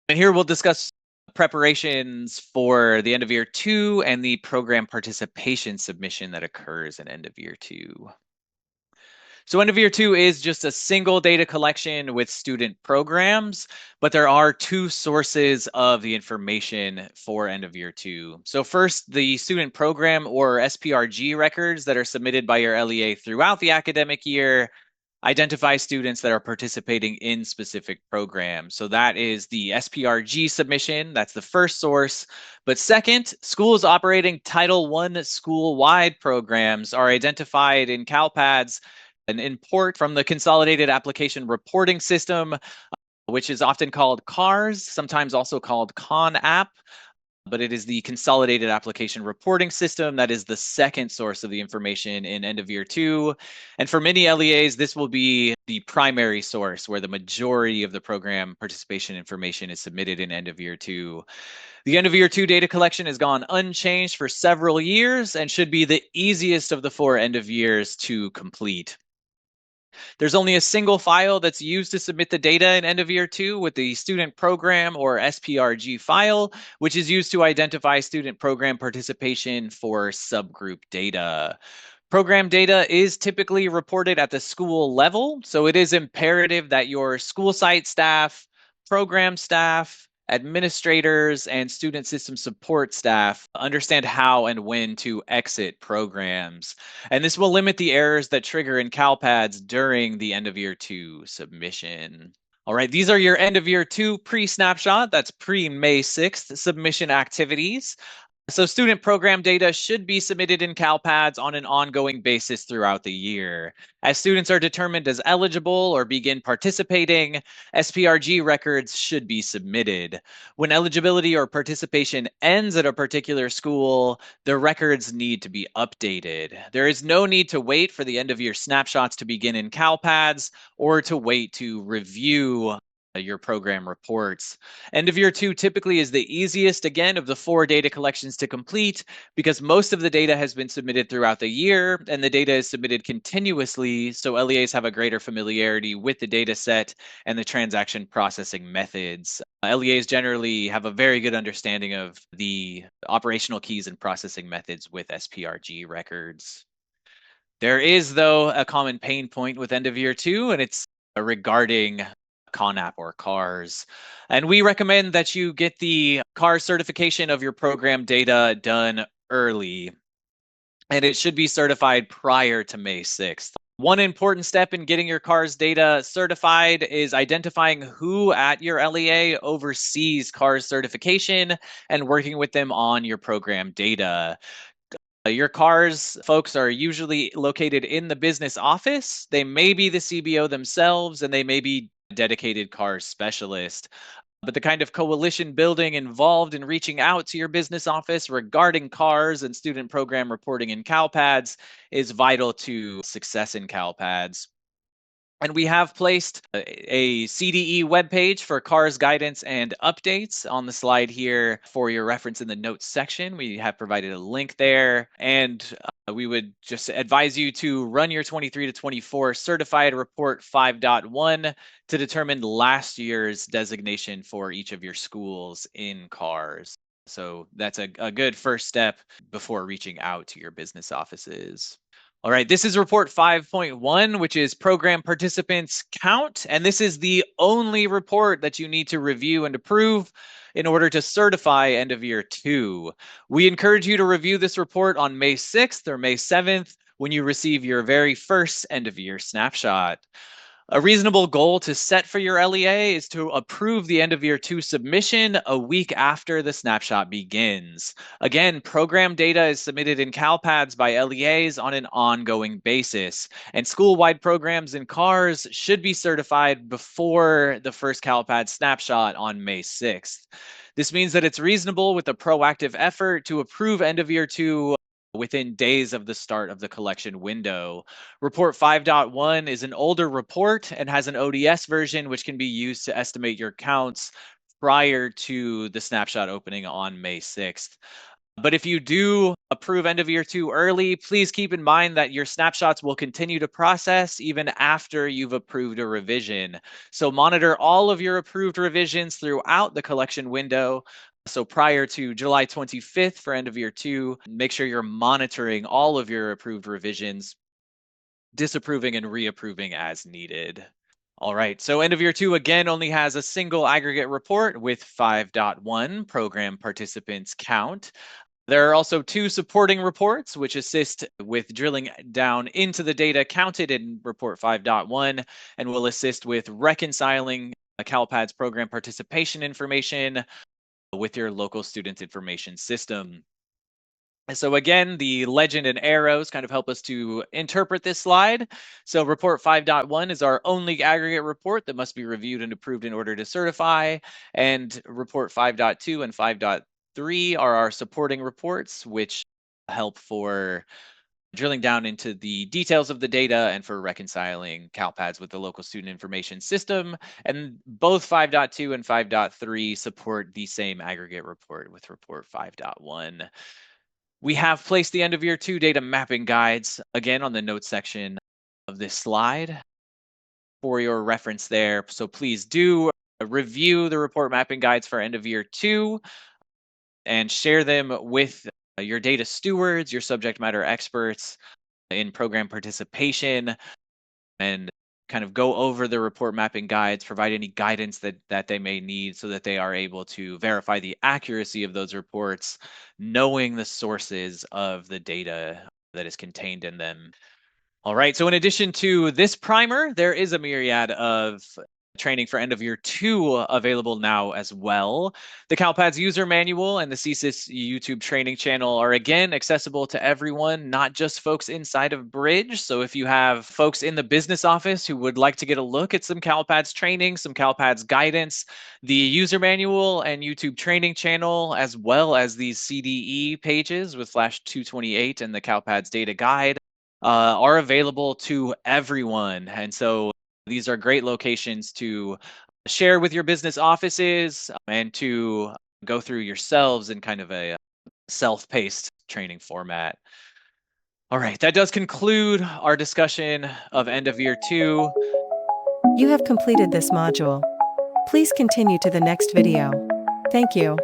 And here we'll discuss preparations for the end of year 2 and the program participation submission that occurs in end of year 2. So end of year 2 is just a single data collection with student programs, but there are two sources of the information for end of year 2. So first, the student program or SPRG records that are submitted by your LEA throughout the academic year identify students that are participating in specific programs. So that is the SPRG submission. That's the first source. But second, schools operating Title I school-wide programs are identified in CalPADS, an import from the Consolidated Application Reporting System, which is often called CARS, sometimes also called CONApp, but it is the Consolidated Application Reporting System that is the second source of the information in end of year 2. And for many LEAs, this will be the primary source where the majority of the program participation information is submitted in end of year 2. The end of year 2 data collection has gone unchanged for several years and should be the easiest of the 4 end of years to complete. There's only a single file that's used to submit the data in end of year 2 with the student program or SPRG file, which is used to identify student program participation for subgroup data. Program data is typically reported at the school level, so it is imperative that your school site staff, program staff, administrators, and student system support staff understand how and when to exit programs. And this will limit the errors that trigger in CalPADS during the end of year 2 submission. All right, these are your end of year 2 pre-snapshot, that's pre-May 6th submission activities. So student program data should be submitted in CalPADS on an ongoing basis throughout the year. As students are determined as eligible or begin participating, SPRG records should be submitted. When eligibility or participation ends at a particular school, the records need to be updated. There is no need to wait for the end of year snapshots to begin in CalPADS or to wait to review your program reports. End of year 2 typically is the easiest, again, of the 4 data collections to complete because most of the data has been submitted throughout the year and the data is submitted continuously, so LEAs have a greater familiarity with the data set and the transaction processing methods. LEAs generally have a very good understanding of the operational keys and processing methods with SPRG records. There is, though, a common pain point with end of year 2, and it's regarding CONAP or CARS. And we recommend that you get the CARS certification of your program data done early, and it should be certified prior to May 6th. One important step in getting your CARS data certified is identifying who at your LEA oversees CARS certification and working with them on your program data. Your CARS folks are usually located in the business office. They may be the CBO themselves, and they may be dedicated CARS specialist. But the kind of coalition building involved in reaching out to your business office regarding CARS and student program reporting in CalPADS is vital to success in CalPADS. And we have placed a CDE webpage for CARS guidance and updates on the slide here for your reference in the notes section. We have provided a link there, and we would just advise you to run your 23 to 24 certified report 5.1 to determine last year's designation for each of your schools in CARS. So that's a good first step before reaching out to your business offices. All right, this is report 5.1, which is program participants count. And this is the only report that you need to review and approve in order to certify end of year 2. We encourage you to review this report on May 6th or May 7th when you receive your very first end of year snapshot. A reasonable goal to set for your LEA is to approve the end of year 2 submission a week after the snapshot begins. Again, program data is submitted in CalPADS by LEAs on an ongoing basis, and school-wide programs in CARS should be certified before the first CalPADS snapshot on May 6th. This means that it's reasonable with a proactive effort to approve end of year 2 within days of the start of the collection window. Report 5.1 is an older report and has an ODS version, which can be used to estimate your counts prior to the snapshot opening on May 6th. But if you do approve end of year 2 early, please keep in mind that your snapshots will continue to process even after you've approved a revision. So monitor all of your approved revisions throughout the collection window. So prior to July 25th for end of year 2, make sure you're monitoring all of your approved revisions, disapproving and reapproving as needed. All right, so end of year 2 again only has a single aggregate report with 5.1 program participants count. There are also 2 supporting reports which assist with drilling down into the data counted in report 5.1 and will assist with reconciling CalPADS program participation information with your local student information system. So again, the legend and arrows kind of help us to interpret this slide. So report 5.1 is our only aggregate report that must be reviewed and approved in order to certify. And report 5.2 and 5.3 are our supporting reports, which help for drilling down into the details of the data and for reconciling CalPADS with the local student information system. And both 5.2 and 5.3 support the same aggregate report with report 5.1. We have placed the end of year 2 data mapping guides again on the notes section of this slide for your reference there. So please do review the report mapping guides for end of year 2 and share them with your data stewards, your subject matter experts in program participation, and kind of go over the report mapping guides, provide any guidance that they may need so that they are able to verify the accuracy of those reports, knowing the sources of the data that is contained in them. All right, so in addition to this primer, there is a myriad of training for end of year 2 available now as well. The CalPADS user manual and the CSIS YouTube training channel are again accessible to everyone, not just folks inside of Bridge. So if you have folks in the business office who would like to get a look at some CalPADS training, some CalPADS guidance, the user manual and YouTube training channel, as well as these CDE pages with Flash 228 and the CalPADS data guide, are available to everyone. And so these are great locations to share with your business offices and to go through yourselves in kind of a self-paced training format. All right, that does conclude our discussion of end of year 2. You have completed this module. Please continue to the next video. Thank you.